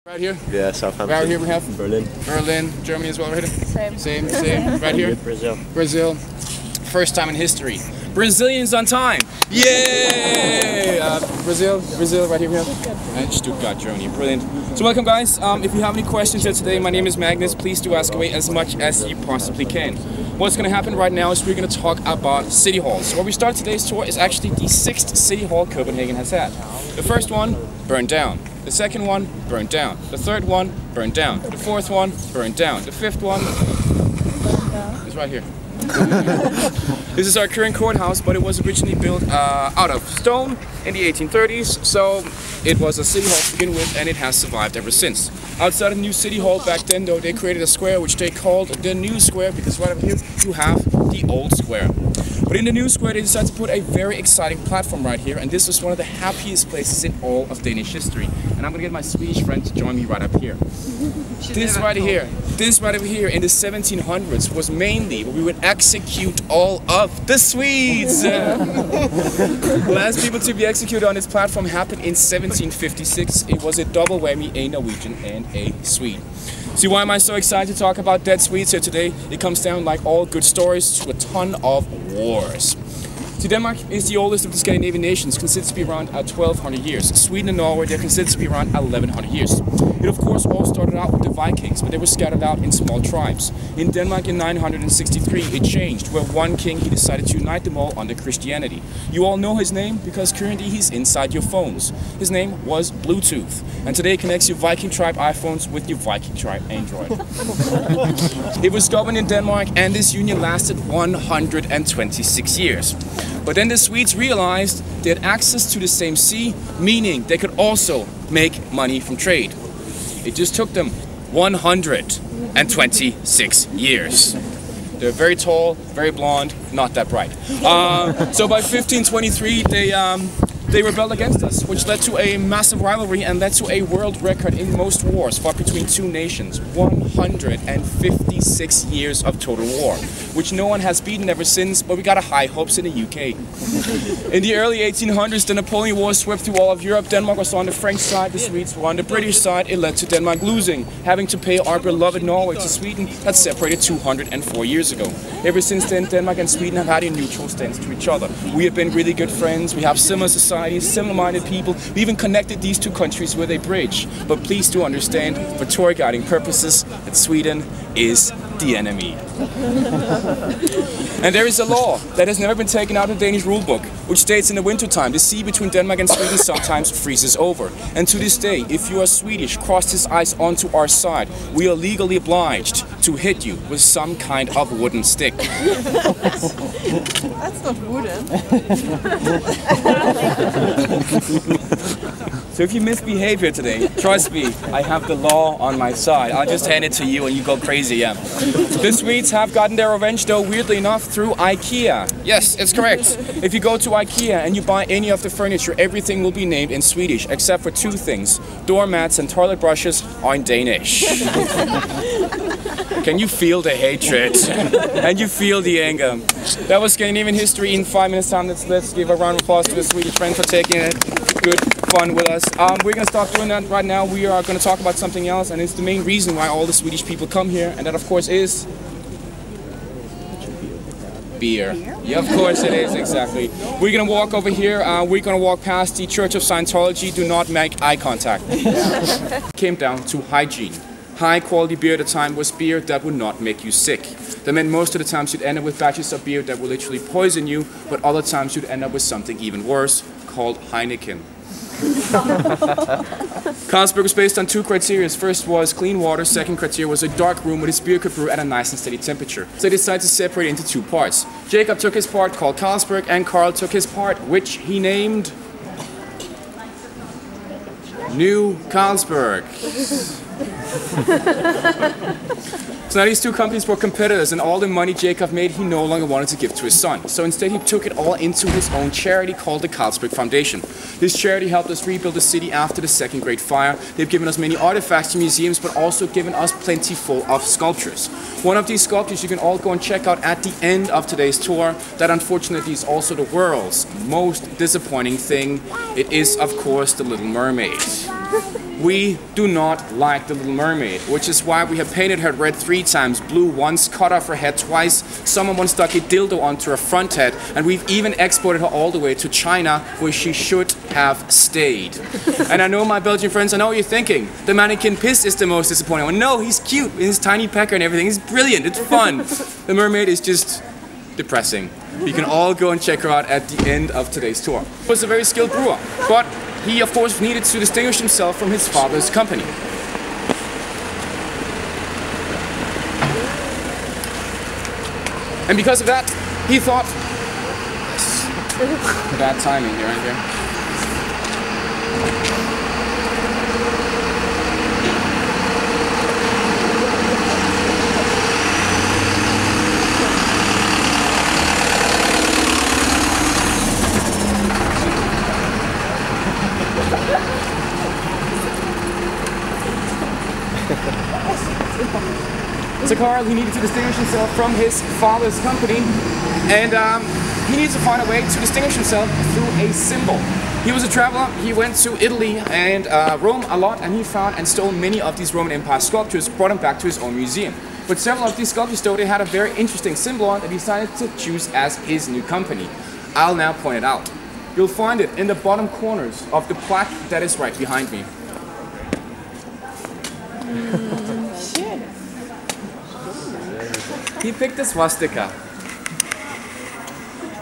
Right here? Yeah, Southampton. Right here we have Berlin. Berlin, Germany as well, right here? Same. Right here? Brazil. Brazil. First time in history. Brazilians on time! Yay! Brazil, right here we have. And Stuttgart, Germany. Brilliant. So welcome guys. If you have any questions here today, my name is Magnus. Please do ask away as much as you possibly can. What's going to happen right now is we're going to talk about city halls. So where we start today's tour is actually the 6th city hall Copenhagen has had. The first one, burned down. The second one, burned down. The third one, burned down. The fourth one, burned down. The fifth one is right here. This is our current courthouse, but it was originally built out of stone in the 1830s, so it was a city hall to begin with, and it has survived ever since. Outside of the new city hall back then, though, they created a square which they called the new square, because right up here you have the old square. But in the new square they decided to put a very exciting platform right here, and this was one of the happiest places in all of Danish history. And I'm gonna get my Swedish friend to join me right up here. This right over here in the 1700s was mainly where we would execute all of the Swedes. The last people to be executed on this platform happened in 1756. It was a double whammy, a Norwegian and a Swede. See, why am I so excited to talk about dead Swedes here today? It comes down, like all good stories, to a ton of wars. See, Denmark is the oldest of the Scandinavian nations, considered to be around 1200 years. Sweden and Norway, they're considered to be around 1100 years. It of course all started out with the Vikings, but they were scattered out in small tribes. In Denmark in 963 it changed, where one king, he decided to unite them all under Christianity. You all know his name because currently he's inside your phones. His name was Bluetooth, and today it connects your Viking tribe iPhones with your Viking tribe Android. It was governed in Denmark, and this union lasted 126 years. But then the Swedes realized they had access to the same sea, meaning they could also make money from trade. It just took them 126 years. They're very tall, very blonde, not that bright. So by 1523 they rebelled against us, which led to a massive rivalry and led to a world record in most wars fought between two nations. 156 years of total war, which no one has beaten ever since, but we got high hopes in the UK. In the early 1800s, the Napoleon Wars swept through all of Europe. Denmark was on the French side, the Swedes were on the British side. It led to Denmark losing, having to pay our beloved Norway to Sweden that separated 204 years ago. Ever since then, Denmark and Sweden have had a neutral stance to each other. We have been really good friends, we have similar societies, similar-minded people. We even connected these two countries with a bridge. But please do understand, for tour guiding purposes, that Sweden is the enemy. And there is a law that has never been taken out of the Danish rule book, which states in the wintertime the sea between Denmark and Sweden sometimes freezes over. And to this day, if you are Swedish, cross this ice onto our side, we are legally obliged to hit you with some kind of wooden stick. That's not wooden. So if you misbehave here today, trust me, I have the law on my side. I'll just hand it to you and you go crazy, yeah. The Swedes have gotten their revenge, though, weirdly enough, through IKEA. Yes, it's correct. If you go to IKEA and you buy any of the furniture, everything will be named in Swedish, except for two things. Doormats and toilet brushes are in Danish. Can you feel the hatred? And you feel the anger? That was Scandinavian history in 5 minutes time. Let's give a round of applause to the Swedish friend for taking it. Good fun with us. We're going to stop doing that right now. We are going to talk about something else, and it's the main reason why all the Swedish people come here, and that of course is beer. Yeah, of course it is, exactly. We're going to walk over here. We're going to walk past the Church of Scientology. Do not make eye contact. Came down to hygiene. High quality beer at the time was beer that would not make you sick. That meant most of the times you'd end up with batches of beer that will literally poison you, but other times you'd end up with something even worse, called Heineken. Carlsberg was based on two criteria. First was clean water, second criteria was a dark room where his beer could brew at a nice and steady temperature. So they decided to separate it into two parts. Jacob took his part, called Carlsberg, and Carl took his part, which he named New Carlsberg. So now these two companies were competitors, and all the money Jacob made he no longer wanted to give to his son. So instead he took it all into his own charity called the Carlsberg Foundation. This charity helped us rebuild the city after the Second Great Fire. They've given us many artifacts to museums, but also given us plenty full of sculptures. One of these sculptures you can all go and check out at the end of today's tour. That unfortunately is also the world's most disappointing thing. It is of course the Little Mermaid. We do not like the Little Mermaid, which is why we have painted her red 3 times, blue once, cut off her head twice, someone once stuck a dildo onto her front head, and we've even exported her all the way to China, where she should have stayed. And I know my Belgian friends, I know what you're thinking. The mannequin Piss is the most disappointing one. No, he's cute, in his tiny pecker and everything. He's brilliant, it's fun. The Mermaid is just depressing. You can all go and check her out at the end of today's tour. He was a very skilled brewer, but he of course needed to distinguish himself from his father's company. And because of that, he thought, bad timing here, right there. So Carl, he needed to distinguish himself from his father's company, and he needs to find a way to distinguish himself through a symbol. He was a traveler, he went to Italy and Rome a lot, and he found and stole many of these Roman Empire sculptures, brought them back to his own museum. But several of these sculptures, though, they had a very interesting symbol on that he decided to choose as his new company. I'll now point it out. You'll find it in the bottom corners of the plaque that is right behind me. Shit. He picked a swastika.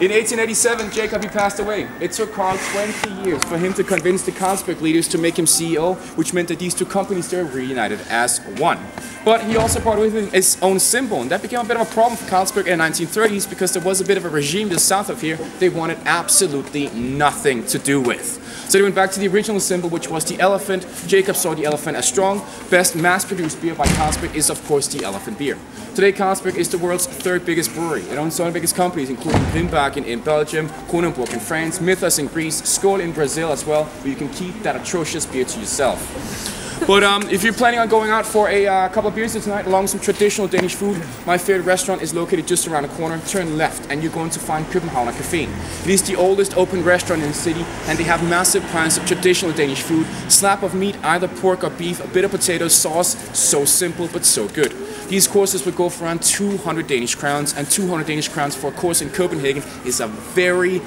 In 1887, Jacob, he passed away. It took Carl 20 years for him to convince the Carlsberg leaders to make him CEO, which meant that these two companies were reunited as one. But he also brought with him his own symbol, and that became a bit of a problem for Carlsberg in the 1930s because there was a bit of a regime just south of here they wanted absolutely nothing to do with. So they went back to the original symbol, which was the elephant. Jacob saw the elephant as strong. Best mass-produced beer by Carlsberg is, of course, the elephant beer. Today, Carlsberg is the world's 3rd biggest brewery. It owns some of the biggest companies, including Copenhagen in Belgium, Kronenbourg in France, Mythos in Greece, Skål in Brazil as well, where you can keep that atrocious beer to yourself. But if you're planning on going out for a couple of beers tonight along with some traditional Danish food, my favorite restaurant is located just around the corner. Turn left and you're going to find Copenhagen Cafe. It is the oldest open restaurant in the city, and they have massive piles of traditional Danish food. Slab of meat, either pork or beef, a bit of potato sauce. So simple but so good. These courses would go for around 200 Danish crowns, and 200 Danish crowns for a course in Copenhagen is a very,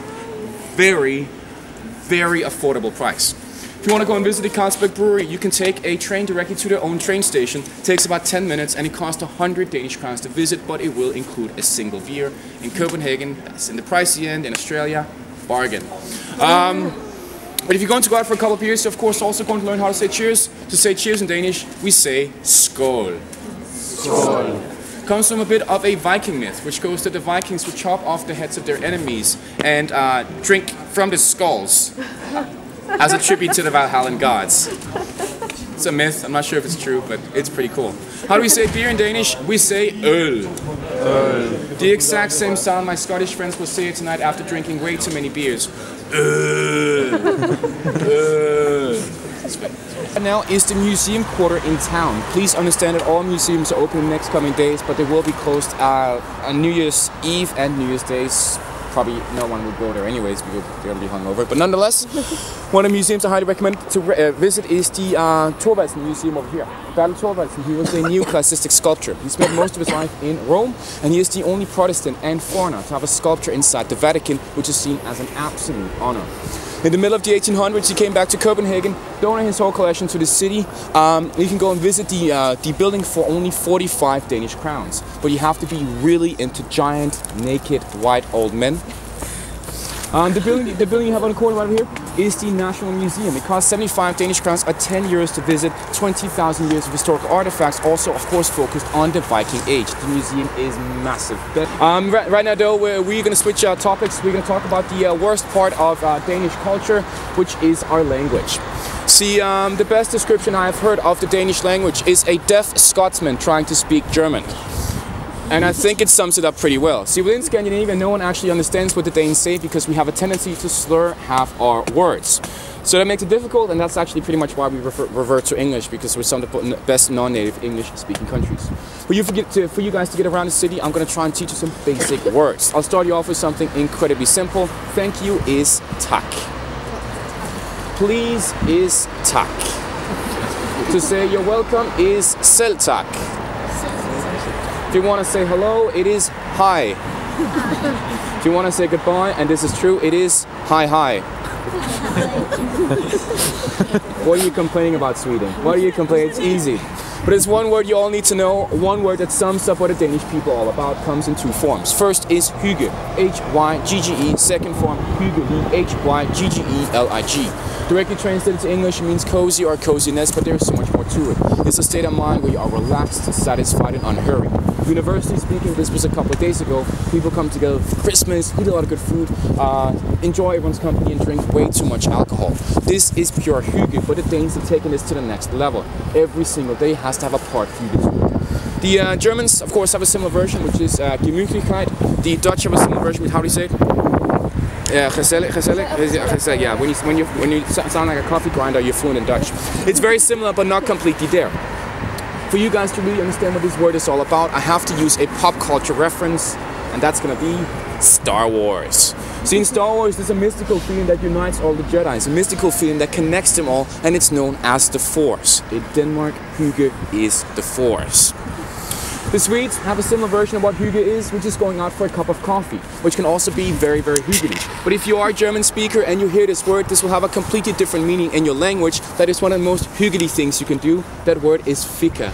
very, very affordable price. If you want to go and visit the Carlsberg brewery, you can take a train directly to their own train station. It takes about 10 minutes and it costs 100 Danish crowns to visit, but it will include a single beer. In Copenhagen, that's in the pricey end. In Australia, bargain. But if you're going to go out for a couple of beers, you're of course also going to learn how to say cheers. To say cheers in Danish, we say skål. Skål. Comes from a bit of a Viking myth, which goes that the Vikings would chop off the heads of their enemies and drink from the skulls as a tribute to the Valhallan gods. It's a myth, I'm not sure if it's true, but it's pretty cool. How do we say beer in Danish? We say øl. Øl. The exact same sound my Scottish friends will say it tonight after drinking way too many beers. Øl. Øl. Now is the museum quarter in town. Please understand that all museums are open in the next coming days, but they will be closed on New Year's Eve and New Year's Days. Probably no one would go there anyways because they're going to be hungover. But nonetheless, one of the museums I highly recommend to visit is the Thorvaldsen Museum over here. Bertel Thorvaldsen, he was a neoclassicistic sculptor. He spent most of his life in Rome, and he is the only Protestant and foreigner to have a sculpture inside the Vatican, which is seen as an absolute honor. In the middle of the 1800s, he came back to Copenhagen, donated his whole collection to the city. You can go and visit the building for only 45 Danish crowns. But you have to be really into giant, naked, white old men. The building you have on the corner right over here is the National Museum. It costs 75 Danish crowns or 10 euros to visit. 20,000 years of historical artifacts, also of course focused on the Viking age. The museum is massive. But, right now though, we're going to switch topics. We're going to talk about the worst part of Danish culture, which is our language. See, the best description I have heard of the Danish language is a deaf Scotsman trying to speak German. And I think it sums it up pretty well. See, within Scandinavia, no one actually understands what the Danes say because we have a tendency to slur half our words. So that makes it difficult, and that's actually pretty much why we revert to English, because we're some of the best non-native English-speaking countries. For you guys to get around the city, I'm going to try and teach you some basic words. I'll start you off with something incredibly simple. Thank you is tak. Please is tak. To say you're welcome is selv tak. If you want to say hello, it is hi. If you want to say goodbye, and this is true, it is hi hi. What are you complaining about, Sweden? What are you complaining? It's easy. But it's one word you all need to know, one word that sums up what the Danish people are all about, comes in two forms. First is hygge, H-Y-G-G-E. Second form, hyggelig, H-Y-G-G-E-L-I-G. Directly translated to English, it means cozy or coziness, but there's so much more to it. It's a state of mind where you are relaxed, satisfied, and unhurried. Universally speaking, this was a couple of days ago. People come together for Christmas, eat a lot of good food, enjoy everyone's company, and drink way too much alcohol. This is pure hygge, but the Danes have taken this to the next level. Every single day has to have a part hygge to it. The Germans, of course, have a similar version, which is Gemütlichkeit. The Dutch have a similar version, with how do you say it? Gezellig. Yeah, when you sound like a coffee grinder, you're fluent in Dutch. It's very similar, but not completely there. For you guys to really understand what this word is all about, I have to use a pop culture reference, and that's gonna be Star Wars. See, in Star Wars, there's a mystical feeling that unites all the Jedi. It's a mystical feeling that connects them all, and it's known as the Force. In Denmark, hygge is the Force. The Swedes have a similar version of what hygge is, which is going out for a cup of coffee, which can also be very, very hyggelig. But if you are a German speaker and you hear this word, this will have a completely different meaning in your language. That is one of the most hyggelig things you can do. That word is fika,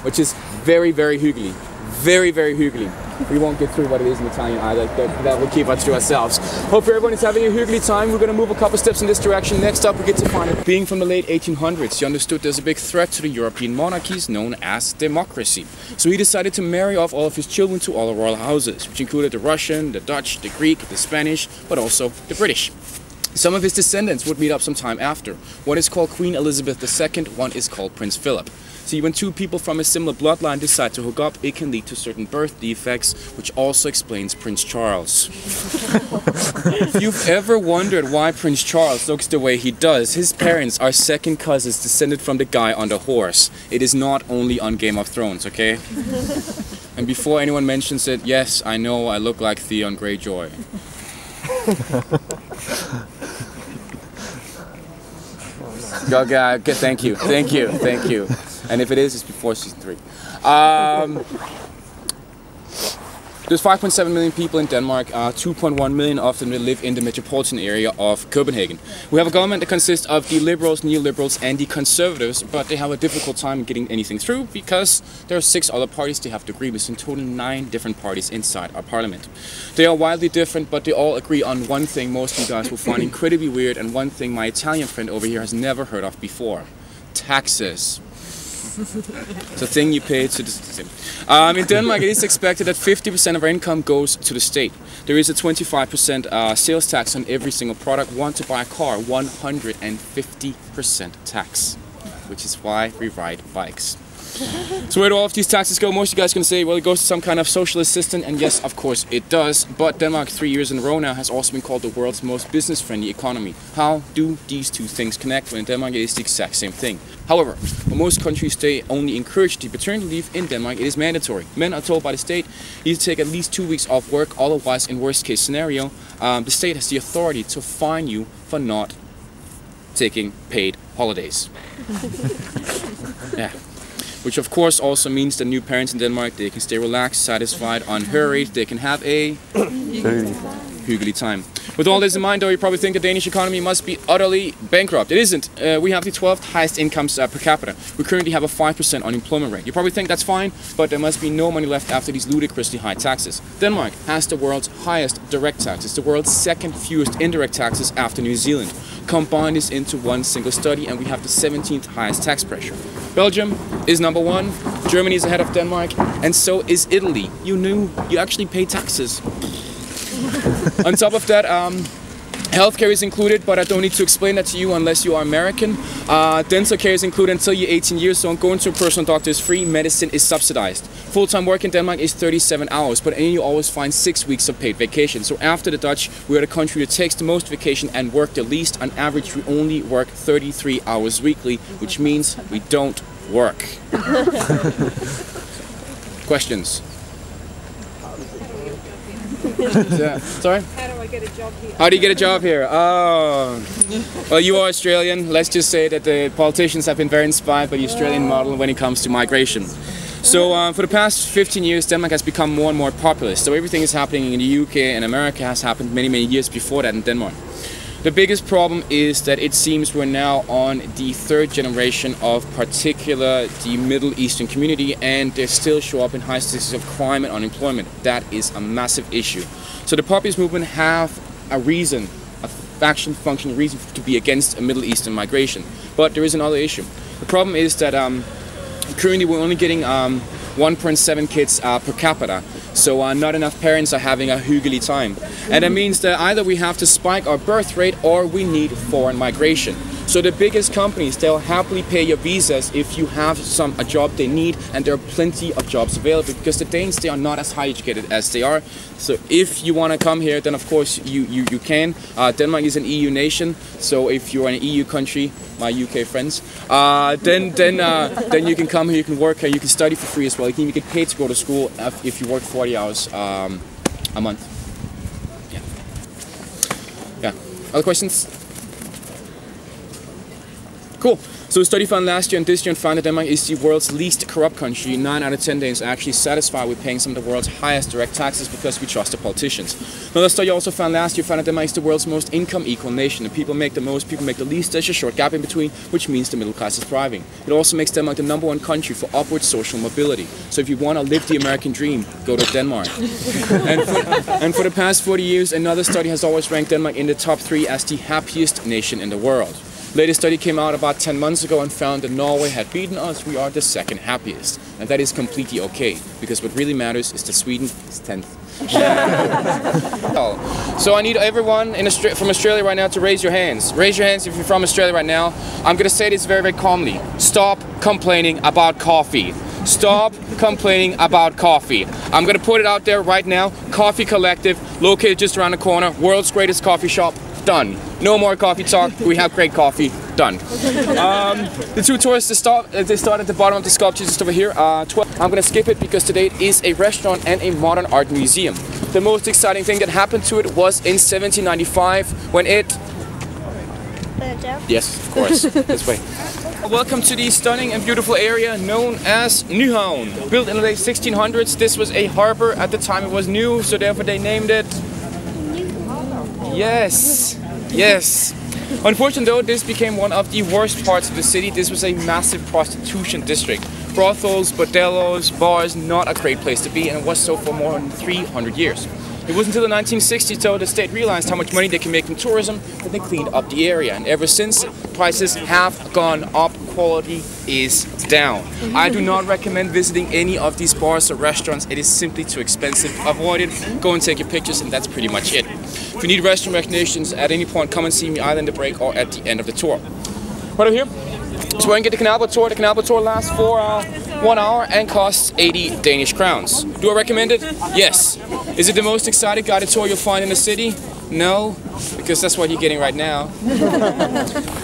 which is very, very hyggelig. Very, very hyggelig. We won't get through what it is in Italian either. That will keep us to ourselves. Hope everyone is having a hyggelig time. We're going to move a couple steps in this direction. Next up, we get to find it. Being from the late 1800s, he understood there's a big threat to the European monarchies known as democracy. So he decided to marry off all of his children to all the royal houses, which included the Russian, the Dutch, the Greek, the Spanish, but also the British. Some of his descendants would meet up some time after. One is called Queen Elizabeth II, one is called Prince Philip. See, when two people from a similar bloodline decide to hook up, it can lead to certain birth defects, which also explains Prince Charles. If you've ever wondered why Prince Charles looks the way he does, his parents are second cousins descended from the guy on the horse. It is not only on Game of Thrones, okay? And before anyone mentions it, yes, I know I look like Theon Greyjoy. Okay, thank you. And if it is, it's before season 3. There's 5.7 million people in Denmark. 2.1 million of them live in the metropolitan area of Copenhagen. We have a government that consists of the liberals, neoliberals, and the conservatives, but they have a difficult time getting anything through because there are 6 other parties they have to agree with. In total, 9 different parties inside our parliament. They are wildly different, but they all agree on one thing most of you guys will find incredibly weird, and one thing my Italian friend over here has never heard of before: taxes. It's a thing you pay to the in Denmark, it is expected that 50% of our income goes to the state. There is a 25% sales tax on every single product. Want to buy a car, 150% tax, which is why we ride bikes. So where do all of these taxes go? Most of you guys are going to say, well, it goes to some kind of socialist system, and yes, of course it does. But Denmark, 3 years in a row now, has also been called the world's most business-friendly economy. How do these two things connect? When in Denmark, it is the exact same thing. However, when most countries they only encourage the paternity leave, in Denmark it is mandatory. Men are told by the state you need to take at least 2 weeks off work. Otherwise, in worst case scenario, the state has the authority to fine you for not taking paid holidays. Yeah. Which of course also means that new parents in Denmark, they can stay relaxed, satisfied, unhurried, they can have a hyggelig time. With all this in mind though, you probably think the Danish economy must be utterly bankrupt. It isn't. We have the 12th highest incomes per capita. We currently have a 5% unemployment rate. You probably think that's fine, but there must be no money left after these ludicrously high taxes. Denmark has the world's highest direct taxes, the world's second fewest indirect taxes after New Zealand. Combine this into one single study and we have the 17th highest tax pressure. Belgium is number 1, Germany is ahead of Denmark, and so is Italy. You knew you actually pay taxes. On top of that, healthcare is included, but I don't need to explain that to you unless you are American. Dental care is included until you're 18 years old. Going to a personal doctor is free. Medicine is subsidized. Full-time work in Denmark is 37 hours, but you always find 6 weeks of paid vacation. So after the Dutch, we are the country that takes the most vacation and work the least. On average, we only work 33 hours weekly, which means we don't work. Questions? Yeah. Sorry? How do I get a job here? How do you get a job here? Oh, well, you are Australian. Let's just say that the politicians have been very inspired by the Australian model when it comes to migration. So for the past 15 years, Denmark has become more and more populous. So everything is happening in the UK and America has happened many, many years before that in Denmark. The biggest problem is that it seems we're now on the third generation of particular the Middle Eastern community, and they still show up in high statistics of crime and unemployment. That is a massive issue. So the populist movement have a reason, a functioning reason to be against a Middle Eastern migration. But there is another issue. The problem is that currently we're only getting 1.7 kids per capita. So not enough parents are having a hyggelig time. And that means that either we have to spike our birth rate or we need foreign migration. So the biggest companies, they'll happily pay your visas if you have a job they need, and there are plenty of jobs available because the Danes, they are not as high educated as they are. So if you want to come here, then of course you can. Denmark is an EU nation, so if you're an EU country, my UK friends, then you can come here, you can work here, you can study for free as well. You can even get paid to go to school if you work 40 hours a month. Yeah. Other questions? Cool. So a study found last year and this year found that Denmark is the world's least corrupt country. 9 out of 10 Danes are actually satisfied with paying some of the world's highest direct taxes because we trust the politicians. Another study also found last year found that Denmark is the world's most income equal nation. The people make the most, people make the least. There's a short gap in between, which means the middle class is thriving. It also makes Denmark the #1 country for upward social mobility. So if you want to live the American dream, go to Denmark. and for the past 40 years, another study has always ranked Denmark in the top 3 as the happiest nation in the world. Latest study came out about 10 months ago and found that Norway had beaten us. We are the 2nd happiest. And that is completely okay, because what really matters is that Sweden is 10th. So I need everyone from Australia right now to raise your hands. Raise your hands if you're from Australia right now. I'm going to say this very, very calmly. Stop complaining about coffee. Stop complaining about coffee. I'm going to put it out there right now. Coffee Collective, located just around the corner. World's greatest coffee shop. Done. No more coffee talk. We have great coffee. Done. The 2 tours they start at the bottom of the sculpture just over here. 12. I'm gonna skip it because today it is a restaurant and a modern art museum. The most exciting thing that happened to it was in 1795 when it... Yes, of course. This way. Welcome to the stunning and beautiful area known as Nyhavn. Built in the late 1600s, this was a harbor. At the time it was new, so therefore they named it... Yes, yes. Unfortunately though, this became one of the worst parts of the city. This was a massive prostitution district. Brothels, bordellos, bars, not a great place to be, and it was so for more than 300 years. It wasn't until the 1960s though the state realized how much money they can make from tourism that they cleaned up the area. And ever since, prices have gone up, quality is down. I do not recommend visiting any of these bars or restaurants. It is simply too expensive. Avoid it, go and take your pictures, and that's pretty much it. If you need restaurant recommendations at any point, come and see me either in the break or at the end of the tour. Right over here, so we're going to get the canal boat tour. The canal boat tour lasts for 1 hour and costs 80 Danish crowns. Do I recommend it? Yes. Is it the most exciting guided tour you'll find in the city? No, because that's what you're getting right now.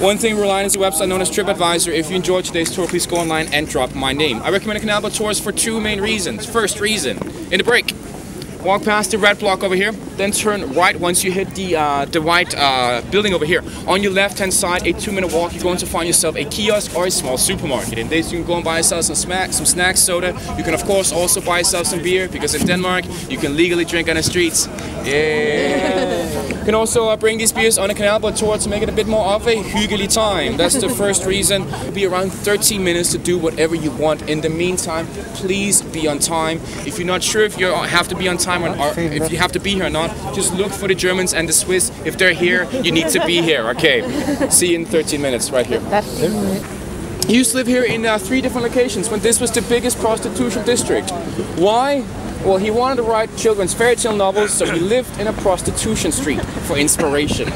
One thing we're relying on is a website known as TripAdvisor. If you enjoyed today's tour, please go online and drop my name. I recommend the canal boat tours for 2 main reasons. First reason, in the break, walk past the red block over here, then turn right once you hit the white building over here. On your left-hand side, a 2-minute walk, you're going to find yourself a kiosk or a small supermarket. In this, you can go and buy yourself some snacks, soda. You can, of course, also buy yourself some beer, because in Denmark, you can legally drink on the streets. Yeah! You can also bring these beers on a canal boat tour to make it a bit more of a hyggelig time. That's the first reason. It'll be around 13 minutes to do whatever you want. In the meantime, please be on time. If you're not sure if you have to be on time or if you have to be here or not, just look for the Germans and the Swiss. If they're here, you need to be here. Okay. See you in 13 minutes right here. He used to live here in 3 different locations when this was the biggest prostitution district. Why? Well, he wanted to write children's fairy tale novels, so he lived in a prostitution street for inspiration.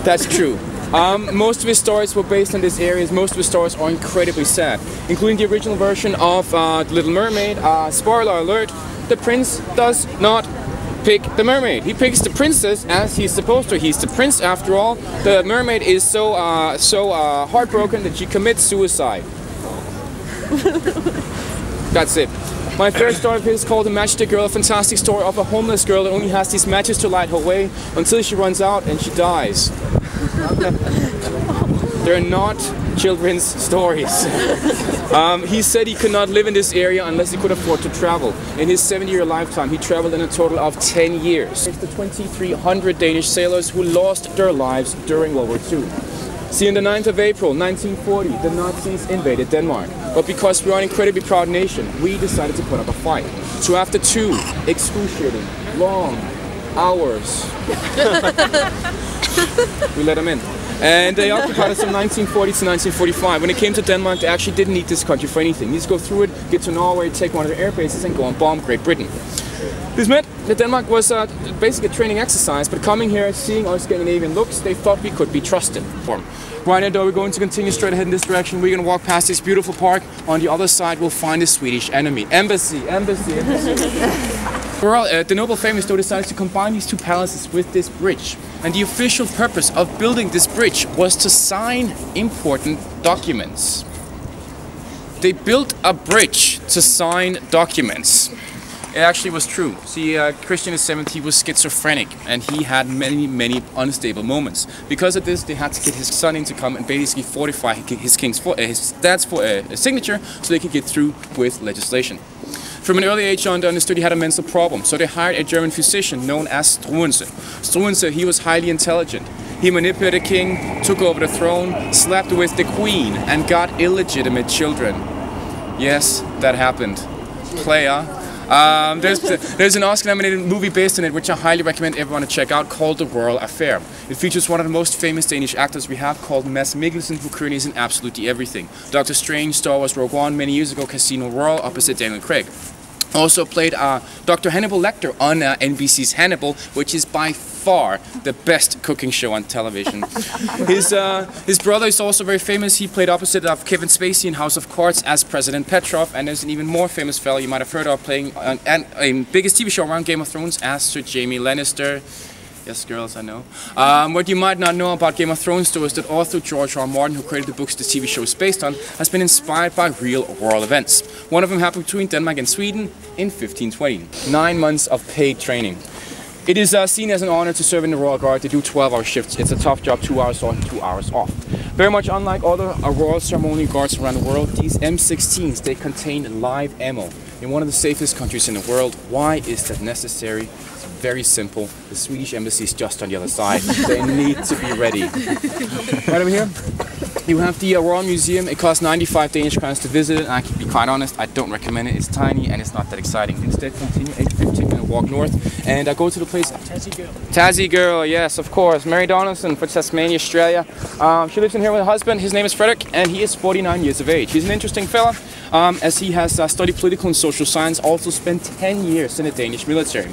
That's true. Most of his stories were based on this area. Most of his stories are incredibly sad, including the original version of The Little Mermaid. Spoiler alert, the prince does not pick the mermaid. He picks the princess as he's supposed to. He's the prince after all. The mermaid is so heartbroken that she commits suicide. That's it. My favorite story of his is called The Matchstick Girl, a fantastic story of a homeless girl that only has these matches to light her way until she runs out and she dies. They're not children's stories. He said he could not live in this area unless he could afford to travel. In his 70-year lifetime, he traveled in a total of 10 years. It's the 2,300 Danish sailors who lost their lives during World War II. See, on the 9th of April, 1940, the Nazis invaded Denmark. But because we are an incredibly proud nation, we decided to put up a fight. So after 2 excruciating, long hours, we let them in. And they occupied us from 1940 to 1945. When it came to Denmark, they actually didn't need this country for anything. You just go through it, get to Norway, take one of their air bases, and go and bomb Great Britain. This meant that Denmark was basically a training exercise, but coming here, seeing our Scandinavian looks, they thought we could be trusted. Right now, though, we're going to continue straight ahead in this direction. We're going to walk past this beautiful park. On the other side, we'll find the Swedish enemy. Embassy. Well, the noble famous, though, decided to combine these 2 palaces with this bridge. And the official purpose of building this bridge was to sign important documents. They built a bridge to sign documents. It actually was true. See, Christian VII, he was schizophrenic, and he had many unstable moments. Because of this, they had to get his son in to come and basically fortify his dad's signature so they could get through with legislation. From an early age on, they understood he had a mental problem, so they hired a German physician known as Struensee. Struensee, he was highly intelligent. He manipulated the king, took over the throne, slept with the queen, and got illegitimate children. Yes, that happened. Playa. There's an Oscar-nominated movie based on it, which I highly recommend everyone to check out, called The Royal Affair. It features one of the most famous Danish actors we have, called Mads Mikkelsen, who currently is in absolutely everything. Doctor Strange, Star Wars Rogue One, many years ago, Casino Royale, opposite Daniel Craig. Also played Dr. Hannibal Lecter on NBC's Hannibal, which is by far the best cooking show on television. His brother is also very famous. He played opposite of Kevin Spacey in House of Cards as President Petrov, and there's an even more famous fellow you might have heard of playing a biggest TV show around Game of Thrones as Sir Jaime Lannister. Yes, girls, I know. What you might not know about Game of Thrones, though, is that author George R. R. Martin, who created the books the TV show is based on, has been inspired by real world events. One of them happened between Denmark and Sweden in 1520. 9 months of paid training. It is seen as an honor to serve in the Royal Guard. They do 12-hour shifts. It's a tough job, 2 hours on, 2 hours off. Very much unlike other Royal Ceremonial Guards around the world, these M16s, they contain live ammo in one of the safest countries in the world. Why is that necessary? Very simple. The Swedish embassy is just on the other side. They need to be ready. Right over here, you have the Royal Museum. It costs 95 Danish crowns to visit it, and I can be quite honest, I don't recommend it. It's tiny and it's not that exciting. Instead, continue a 15-minute walk north and go to the place. Tassie Girl. Tassie Girl, yes, of course. Mary Donaldson for Tasmania, Australia. She lives in here with her husband. His name is Frederick, and he is 49 years of age. He's an interesting fella, as he has studied political and social science, also spent 10 years in the Danish military.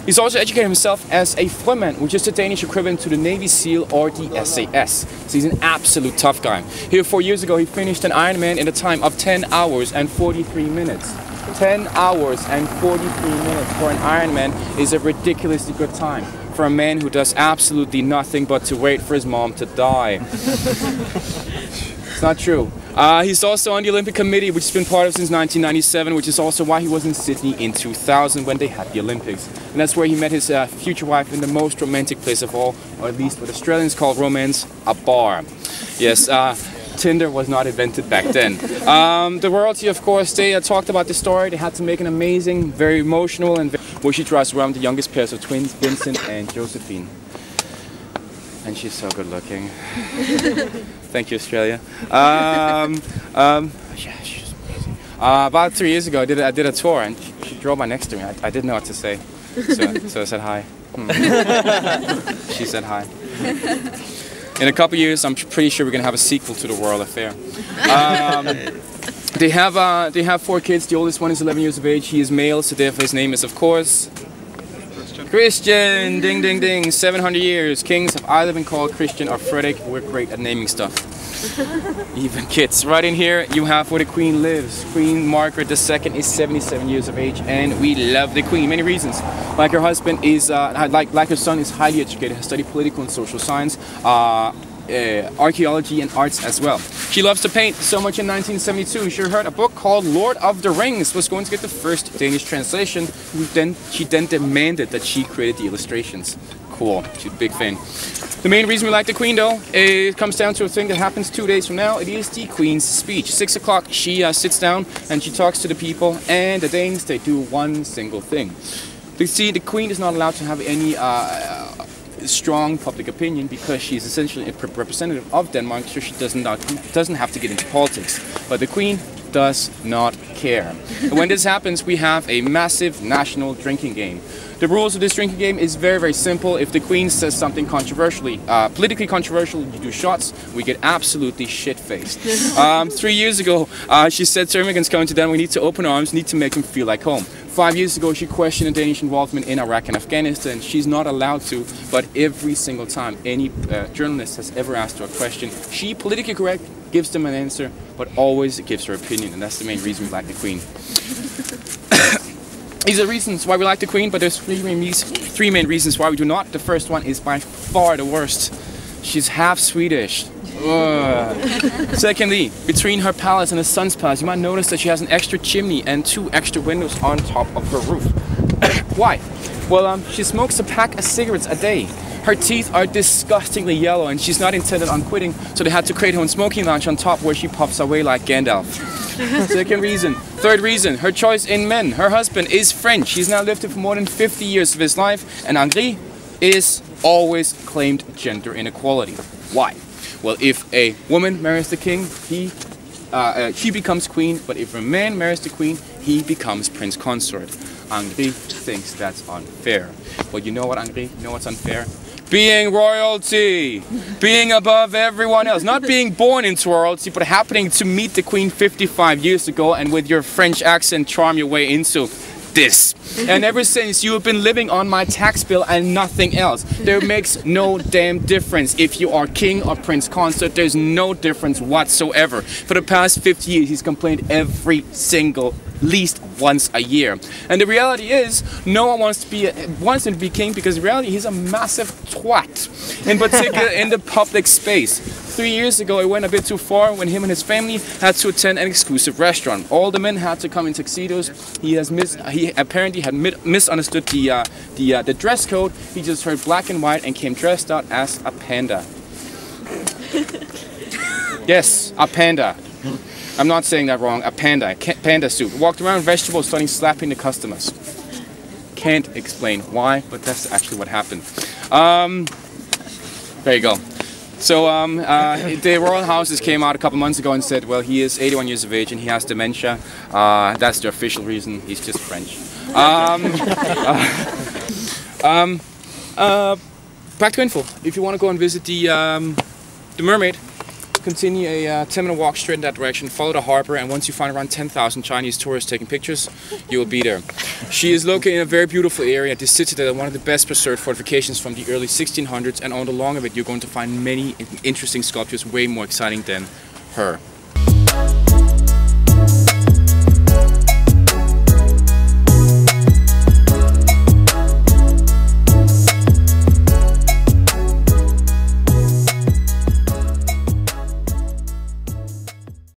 He's also educated himself as a frømand, which is the Danish equivalent to the Navy SEAL or the SAS. So he's an absolute tough guy. Here 4 years ago, he finished an Ironman in a time of 10 hours and 43 minutes. 10 hours and 43 minutes for an Ironman is a ridiculously good time for a man who does absolutely nothing but to wait for his mom to die. It's not true. He's also on the Olympic Committee, which has been part of since 1997, which is also why he was in Sydney in 2000 when they had the Olympics. And that's where he met his future wife in the most romantic place of all, or at least what Australians call romance, a bar. Yes, Tinder was not invented back then. The royalty, of course, they talked about the story. They had to make an amazing, very emotional, and where she drives around the youngest pairs of twins, Vincent and Josephine. And she's so good looking. Thank you, Australia. Yeah, she's amazing. About 3 years ago, I did a tour, and she drove by next to me. I didn't know what to say, so I said hi. She said hi. In a couple years, I'm pretty sure we're gonna have a sequel to The Royal Affair. They have 4 kids. The oldest one is 11 years of age. He is male, so therefore his name is, of course, Christian. Ding, ding, ding. 700 years. Kings have either been called Christian or Frederick. We're great at naming stuff. Even kids. Right in here, you have where the Queen lives. Queen Margaret II is 77 years of age, and we love the Queen. Many reasons. Like her husband is, like her son is highly educated, has studied political and social science. archaeology and arts as well. She loves to paint so much in 1972. She heard a book called Lord of the Rings was going to get the first Danish translation. She then demanded that she created the illustrations. Cool, she's a big fan. The main reason we like the Queen, though, it comes down to a thing that happens 2 days from now. It is the Queen's speech. 6 o'clock, she sits down and she talks to the people, and the Danes, they do one single thing. You see, the Queen is not allowed to have any strong public opinion because she is essentially a representative of Denmark, so she doesn't have to get into politics. But the Queen does not care. And when this happens, we have a massive national drinking game. The rules of this drinking game is very, very simple. If the Queen says something controversially, politically controversial, you do shots, we get absolutely shit-faced. 3 years ago, she said to immigrants coming to Denmark, we need to open arms, need to make them feel like home. 5 years ago, she questioned the Danish involvement in Iraq and Afghanistan. She's not allowed to, but every single time any journalist has ever asked her a question, she, politically correct, gives them an answer, but always gives her opinion, and that's the main reason we like the Queen. These are reasons why we like the Queen, but there's three main reasons why we do not. The first one is by far the worst. She's half Swedish. Secondly, between her palace and the sun's palace, you might notice that she has an extra chimney and 2 extra windows on top of her roof. Why? Well, she smokes a pack of cigarettes a day. Her teeth are disgustingly yellow and she's not intended on quitting, so they had to create her own smoking lounge on top where she puffs away like Gandalf. Second reason. Third reason, her choice in men. Her husband is French. He's now lived it for more than 50 years of his life, and Henri is always claimed gender inequality. Why? Well, if a woman marries the king, she becomes queen, but if a man marries the queen, he becomes prince consort. Henri thinks that's unfair. Well, you know what, Henri? You know what's unfair? Being royalty, being above everyone else, not being born into royalty, but happening to meet the Queen 55 years ago and with your French accent charm your way into this. And ever since, you have been living on my tax bill and nothing else. There makes no damn difference if you are king or prince consort. There's no difference whatsoever. For the past 50 years, he's complained every single least once a year. And the reality is, no one wants him to be king because in reality he's a massive twat. In particular in the public space. 3 years ago it went a bit too far when him and his family had to attend an exclusive restaurant. All the men had to come in tuxedos. He apparently had misunderstood the dress code. He just heard black and white and came dressed out as a panda. Yes, a panda. I'm not saying that wrong. A panda suit. Walked around vegetables, starting slapping the customers. Can't explain why, but that's actually what happened. There you go. So the royal houses came out a couple months ago and said, well, he is 81 years of age and he has dementia. That's the official reason. He's just French. Practical info. If you want to go and visit the Mermaid, continue a 10-minute walk straight in that direction, follow the harbor, and once you find around 10,000 Chinese tourists taking pictures, you will be there. She is located in a very beautiful area, the city that is one of the best preserved fortifications from the early 1600s, and on the long of it you're going to find many interesting sculptures way more exciting than her.